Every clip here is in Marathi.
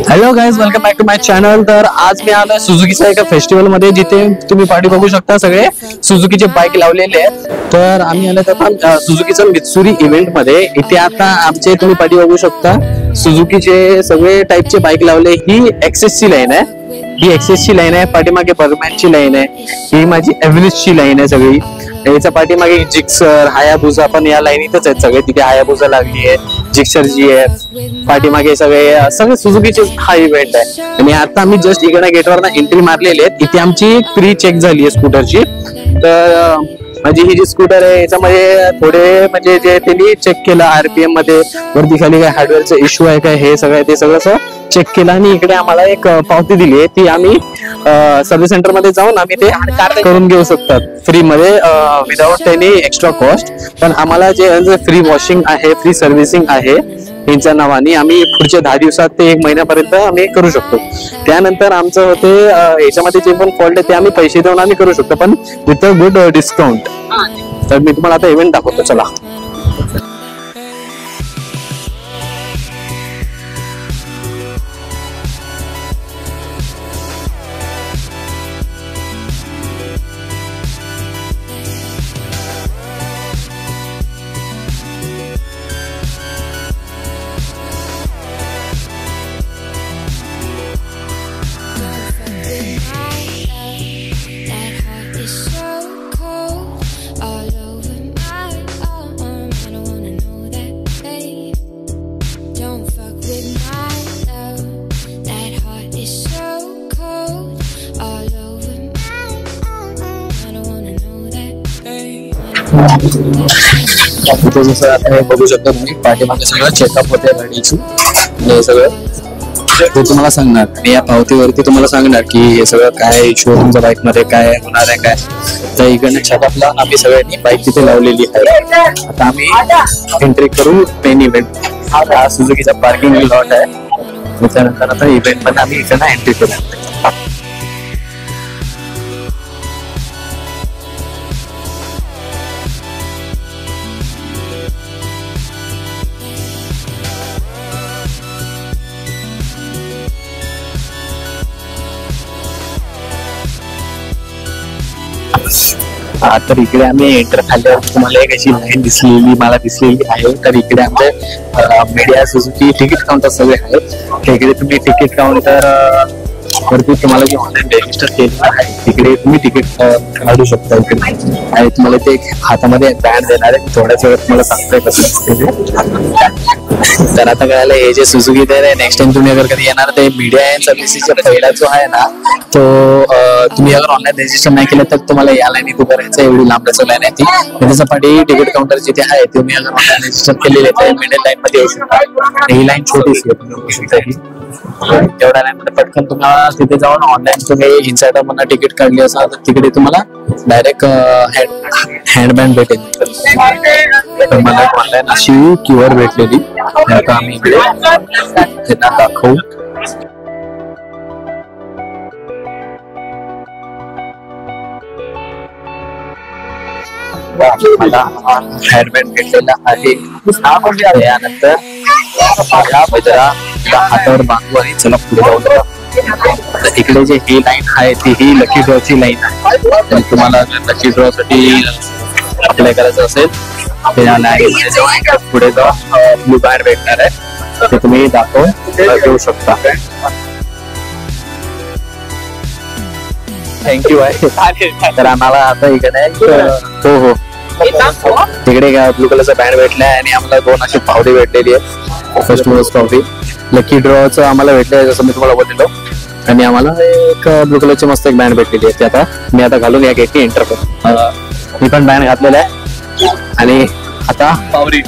Hello guys, welcome back to my channel. तर आज मी आलोय सुझुकीच्या एका फेस्टिवल मध्ये, जिथे तुम्ही पाठी बघू शकता सगळे सुझुकीचे बाईक लावलेले आहेत. तर आम्ही आलो आता सुझुकीच्या मित्सुरी इव्हेंट मध्ये. इथे आता आमचे तुम्ही पाठी बघू शकता सुझुकीचे सगळे टाइपचे बाईक लावले. ही एक्सेस ची लाईन आहे, ही एक्सेस ची लाईन आहे. पाठीमागे बर्मॅन ची लाईन आहे, ही माझी एव्हरेस्ट ची लाईन आहे सगळी. याच्या पाठीमागे जिक्सर, हायाबुसा पण या लाईनीतच आहेत सगळे. तिथे हायाबुसा लागली आहे, जिक्सर जी आहे पाठीमागे, सगळे सुझुकीचे हा इव्हेंट आहे. आणि आता आम्ही जस्ट इकडे गेटवर एंट्री मारलेली आहे. इथे आमची प्री चेक झाली आहे स्कूटरची. तर म्हणजे ही जी स्कूटर आहे याच्यामध्ये थोडे म्हणजे जे त्यांनी चेक केलं आरपीएम मध्ये, वरती खाली काय हार्डवेअरचा इश्यू आहे काय, हे सगळं ते सगळं चेक केलं. आणि इकडे आम्हाला एक पावती दिली आहे, ती आम्ही सर्व्हिस सेंटर मध्ये जाऊन आम्ही ते करून घेऊ शकतात फ्री मध्ये, विदाउट एनी एक्स्ट्रा कॉस्ट. पण आम्हाला जे फ्री वॉशिंग आहे, फ्री सर्व्हिसिंग आहे यांच्या नावाने, आम्ही पुढच्या 10 दिवसात ते 1 महिन्यापर्यंत आम्ही करू शकतो. त्यानंतर आमचं होते याच्यामध्ये जे पण फॉल्ट आहे ते आम्ही पैसे देऊन आम्ही करू शकतो, पण विथ अ गुड डिस्काउंट. तर मी तुम्हाला आता इव्हेंट दाखवतो, चला. इथे जसं आता हे बघू शकता तुम्ही, पाठीमागे सगळं चेकअप होते गाडीची, हे सगळं ते तुम्हाला सांगणार. आणि या पावतीवरती तुम्हाला सांगणार की हे सगळं काय शोरूमच्या बाईक मध्ये काय होणार आहे काय. तर इकडनं चेकअपला आम्ही सगळ्यांनी बाईक तिथे लावलेली आहे. आता आम्ही एंट्री करू मेन इव्हेंट. हा सुझुकीचा पार्किंग लॉट आहे. त्यानंतर आता इव्हेंट मध्ये आम्ही इकडनं एंट्री करू. तर इकडे आम्ही एंटर झाल्यावर तुम्हाला एक अशी लाईन दिसलेली मला दिसलेली आहे. तर इकडे आमचे मीडिया सुझुकी तिकीट काउंटर सगळे आहेत. तर इकडे तुम्ही तिकीट काउंटर वरती तुम्हाला जे ऑनलाईन रजिस्टर केलेलं आहे तिकडे तुम्ही तिकीट काढू शकता. इकडे आणि तुम्हाला ते हातामध्ये बँड देणार आहे, थोड्याच वेळात तुम्हाला सांगतोय कसं असते ते. तर आता कळालं हे जे सुझुकी आहे, नेक्स्ट टाइम तुम्ही अगर कधी येणार ते मीडिया अँड सर्व्हिसेसचा पहिला जो आहे ना, तो तुम्ही अगर ऑनलाईन रजिस्टर नाही केलं तर तुम्हाला या लाईनीत उभं राहायचं. एवढी लांबच लाईन आहे ती. त्याच्यासाठी तिकीट काउंटर जिथे आहे तुम्ही अगर ऑनलाईन रजिस्टर केलेले तर मिडल लाईन मध्ये येऊ शकता. ही लाईन छोटीशी आहे, तेवढ्या लाईन मध्ये पटकन तुम्हाला तिथे जाऊन ऑनलाईन तुम्ही इन्साइडर मधून तिकीट काढली असाल तर तिकडे तुम्हाला डायरेक्ट हँडबँड भेटेल. तर मला ऑनलाईन अशी क्यूआर भेटलेली, आता आम्ही इकडे त्यांना दाखवू. मला हँडबँड भेटलेला आहे. यानंतर हातावर बांधू आणि चला पुढे जाऊ. तर इकडे जे ही लाईन आहे ती ही लकी ड्रॉ ची लाईन आहे. तुम्हाला जर लकी ड्रॉ साठी अप्लाय करायचं असेल तर पुढे जाऊन ब्लू बँड भेटणार आहे, ते तुम्ही घेऊ शकता. थँक्यू आहे. तर आम्हाला आता इकडे हो तिकडे ब्लू कलरचा बँड भेटलाय आणि आम्हाला 2 अशी पावती भेटलेली आहे. फर्स्ट मोस्ट पावती लकी ड्रॉच आम्हाला भेटले जसं मी तुम्हाला बोललेलो. आणि आम्हाला एक ब्लू कलरची मस्त एक बँड भेटलेली आहे. ते आता मी आता घालून या गेटनी एंटर करतो. मी पण बँड घातलेला आहे आणि आता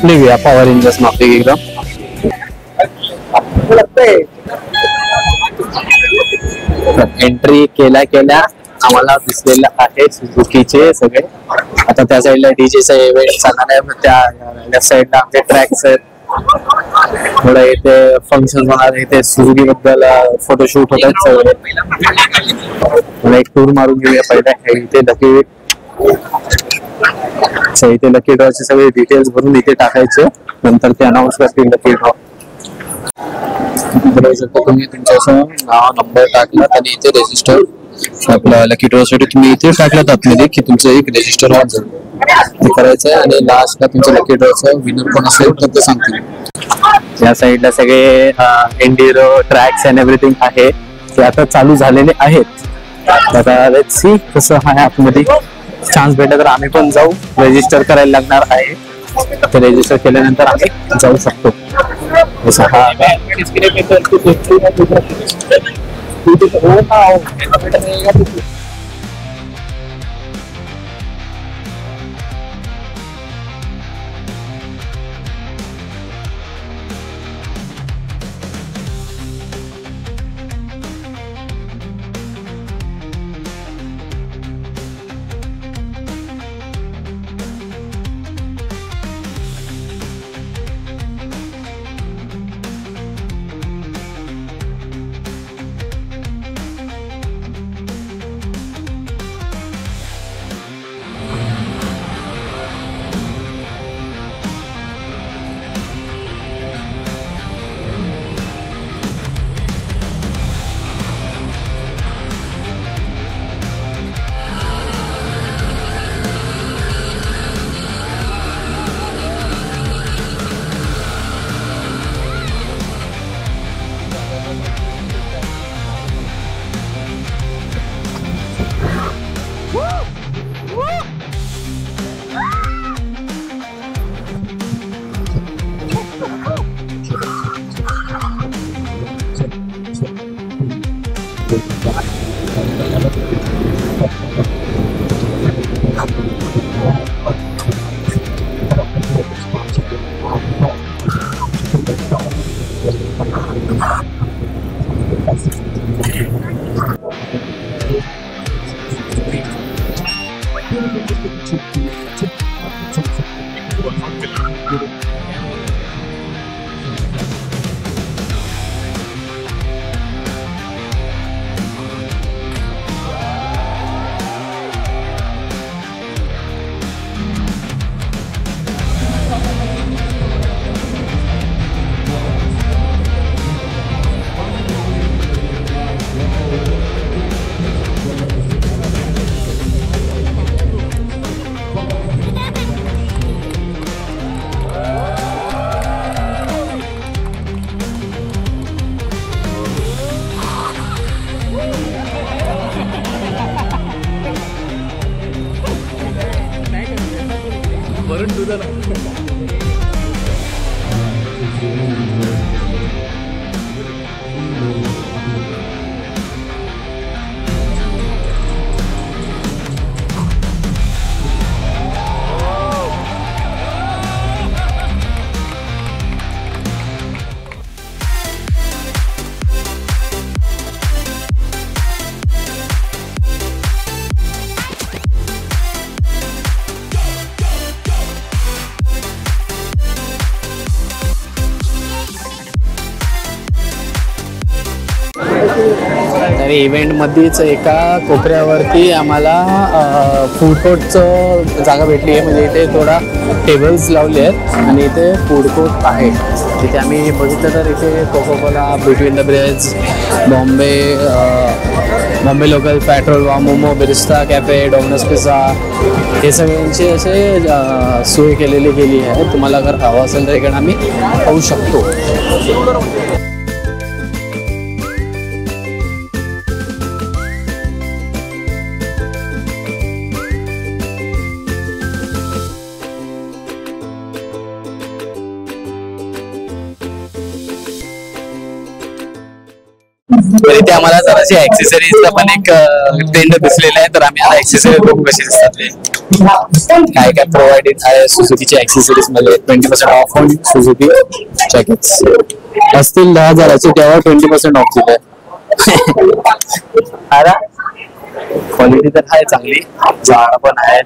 निघूया पॉवर इंजस माफी एकदम. एंट्री केल्या आम्हाला दिसलेलं आहे सुझुकीचे सगळे. आता त्या साईडला डीजेचा इव्हेंट चालणार आहे, त्या लेफ्ट साईडला आमचे ट्रॅक्स आहेत. थोडं इथे फंक्शन होणार, इथे सुझुकी बद्दल फोटोशूट होत आहेत सगळे. एक टूर मारून घेऊया पहिला. इथे इथे लकी ड्रॉचे सगळे डिटेल्स भरून इथे टाकायचे, नंतर ते अनाऊन्स करतील लकी ड्रॉ. तुम्ही तुमचं नाव नंबर टाकलात आणि इथे रजिस्टर आपल्या लकी ड्रॉ साठी तुम्ही इथे टाकलात आतमध्ये की तुमचं एक रजिस्टर होऊन जाईल. ते करायचंय आणि लास्टला तुमचं लकी ड्रॉचं विनर कोण असेल तर ते सांगतील. या साईडला सगळे एंडिरो ट्रॅक्स अँड एव्हरीथिंग आहे ते आता चालू झालेले आहेत. आता लेट्स सी कसं आहे आतमध्ये. चान्स भेटला तर आम्ही पण जाऊ. रजिस्टर करायला लागणार आहे, ते रजिस्टर केल्यानंतर आम्ही जाऊ शकतो. जसं हा तरी इव्हेंट मध्येच एका कोपऱ्यावरती आम्हाला फूड कोर्टचं जागा भेटली आहे. म्हणजे इथे थोडा टेबल्स लावले आहेत आणि इथे फूड कोर्ट आहे. तिथे आम्ही बघितलं तर इथे Coca Cola, between the bridge, Bombay local, petrol, momo, birista cafe, Domino's pizza हे सगळ्यांची असे सोय केलेली गेली आहे. तुम्हाला जर हवं असेल तर इकडे आम्ही पाहू शकतो. तर इथे आम्हाला जराशी ऍक्सेसरीजचा पण एक टेंड दिसलेला आहे. तर आम्ही आता ऍक्सेसरीज बघू कशी दिसतात, काय काय प्रोव्हाइडेड आहे सुझुकीच्या ऍक्सेसरीज मध्ये. 20% ऑफ ऑन सुझुकी जॅकेट्स असतील 10,000चे, तेव्हा 20% ऑफ दिले. क्वालिटी तर आहे चांगली, झाड पण आहेत,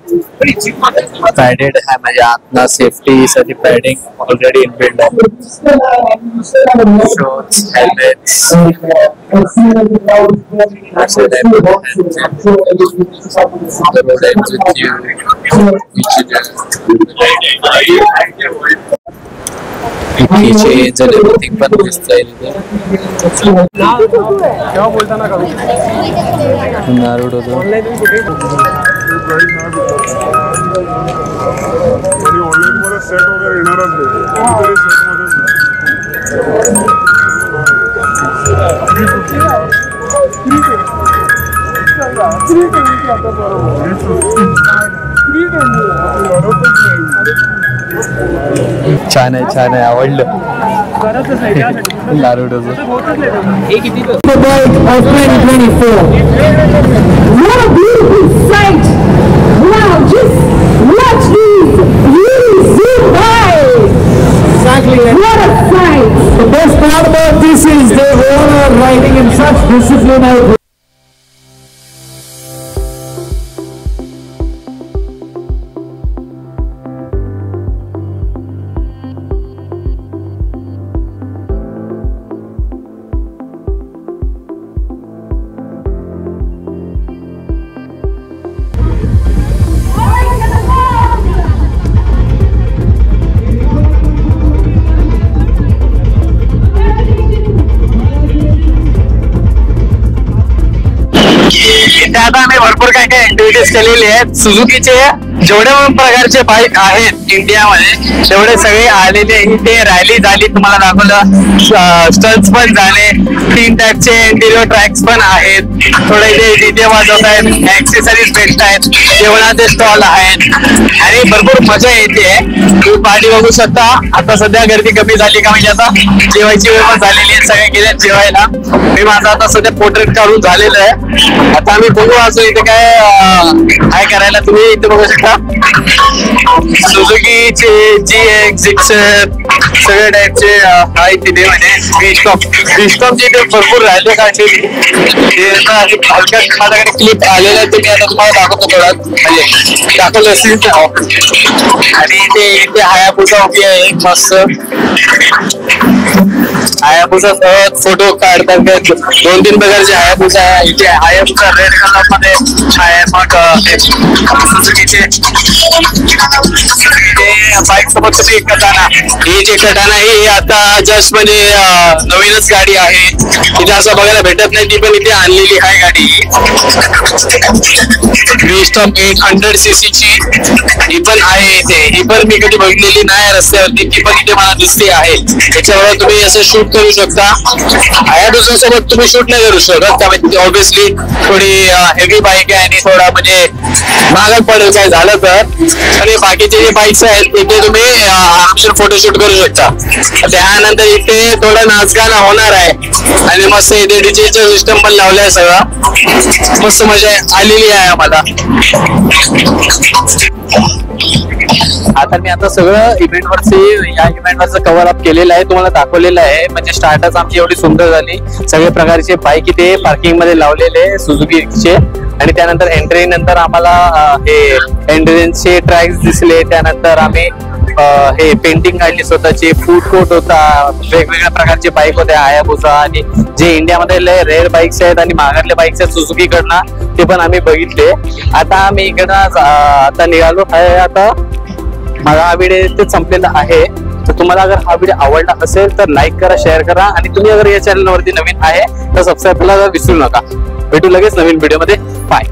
पॅडेड आहे म्हणजे आतला सेफ्टी साठी पॅडिंग ऑलरेडी इनबिल्ड आहे. शूज, हेल्मेट्स, एव्हरीथिंग पण दिसतंय. नारुडो ऑनलाईन मध्ये सेट वगैरे येणारच छान आहे, छान आहे, आवडलं नारुडोचं. What a beautiful sight! Wow, just watch these views zoom by! Exactly. What a sight! The best part about this is they all are riding in such discipline. इथे आता आम्ही भरपूर काय काय ऍक्टिव्हिटीज केलेली आहेत. सुझुकीचे जेवढे प्रकारचे बाईक आहेत इंडियामध्ये तेवढे सगळे आलेले इथे रॅली झाली, तुम्हाला दाखवलं. स्टंट्स पण झाले, 3 टाईपचे इंटिरियर ट्रॅक्स पण आहेत. थोडे इथे डीजे वाजवत आहेत, ऍक्सेसरीज भेटत आहेत, जेवणाचे स्टॉल आहेत आणि भरपूर मजा येते. तुम्ही पार्टी बघू शकता. आता सध्या गर्दी कमी झाली का म्हणजे आता जेवायची वेळ पण झालेली आहे, सगळे गेले जेवायला. मी माझा आता सध्या पोर्ट्रेट काढून झालेलं आहे. आता आम्ही बघू असं इथे काय करायला. तुम्ही इथे बघू शकता सुझुकीचे GX सगळ्या टाईपचे आहेत तिथे. म्हणजे स्टॉपची इथे भरपूर राहिले काढलेली. हलक्या माझ्याकडे क्लिप आलेला आहे, तुम्ही आता तुम्हाला दाखवतो थोडा, म्हणजे दाखवलं असेल. आणि इथे हायाबुसा उभी आहे मस्त. हायाबुसा सहज फोटो काढतात. 2-3 प्रकारचे हायाबुसा आहे इथे. हायाबुसा रेड कलर मध्ये आहे. मग सुझुकीचे बाईक सोबत तुम्ही कटाना, ही जी कटाना ही आता जस्ट म्हणजे नवीनच गाडी आहे. इथे असं बघायला भेटत नाही, ती पण इथे आणलेली आहे गाडी. विस्टॉम 100cc ची ही पण आहे इथे. ही पण मी कधी बघितलेली नाही रस्त्यावरती, ती पण इथे मला दिसते आहे. त्याच्यावर तुम्ही असं शूट करू शकता. हायाबुसा सोबत तुम्ही शूट नाही करू शकत, त्यामुळे ऑब्विसली थोडी हेवी बाईक आहे आणि थोडा म्हणजे महाग पडेल काय झालं तर. आणि बाकीचे जे बाईक्स आहेत तिथे तुम्ही आरामशीर फोटोशूट करू शकता. त्यानंतर इथे थोडं नाचगाणं होणार आहे आणि मस्त इथे डीजेचं सिस्टम पण लावलं आहे. सगळं मस्त मजा आलेली आहे आम्हाला. आता मी सगळं इव्हेंट वरती या इव्हेंट वरचं कव्हर अप केलेलं आहे, तुम्हाला दाखवलेलं आहे. म्हणजे स्टार्टच आमची एवढी सुंदर झाली. सगळे प्रकारचे बाईक इथे पार्किंग मध्ये लावलेले सुझुकीचे. आणि त्यानंतर एंट्री नंतर आम्हाला हे एंट्रन्सचे ट्रॅक्स दिसले. त्यानंतर आम्ही हे पेंटिंग काढली स्वतःची. फूड कोर्ट होता, वेगवेगळ्या प्रकारचे बाईक होत्या हायाबुसा. आणि जे इंडियामध्ये रेअर बाईक्स आहेत आणि महागातल्या बाईक्स आहेत सुझुकी कडनं, ते पण आम्ही बघितले. आता आम्ही इकडनं आता निघालो आहे. आता माझा हा व्हिडिओ इथे संपलेला आहे. तर तुम्हाला अगर हा व्हिडिओ आवडला असेल तर लाईक करा, शेअर करा आणि तुम्ही अगर या चॅनलवरती नवीन आहे तर सबस्क्राईब करायला विसरू नका. भेटू लगेच नवीन व्हिडिओ मध्ये. बाय.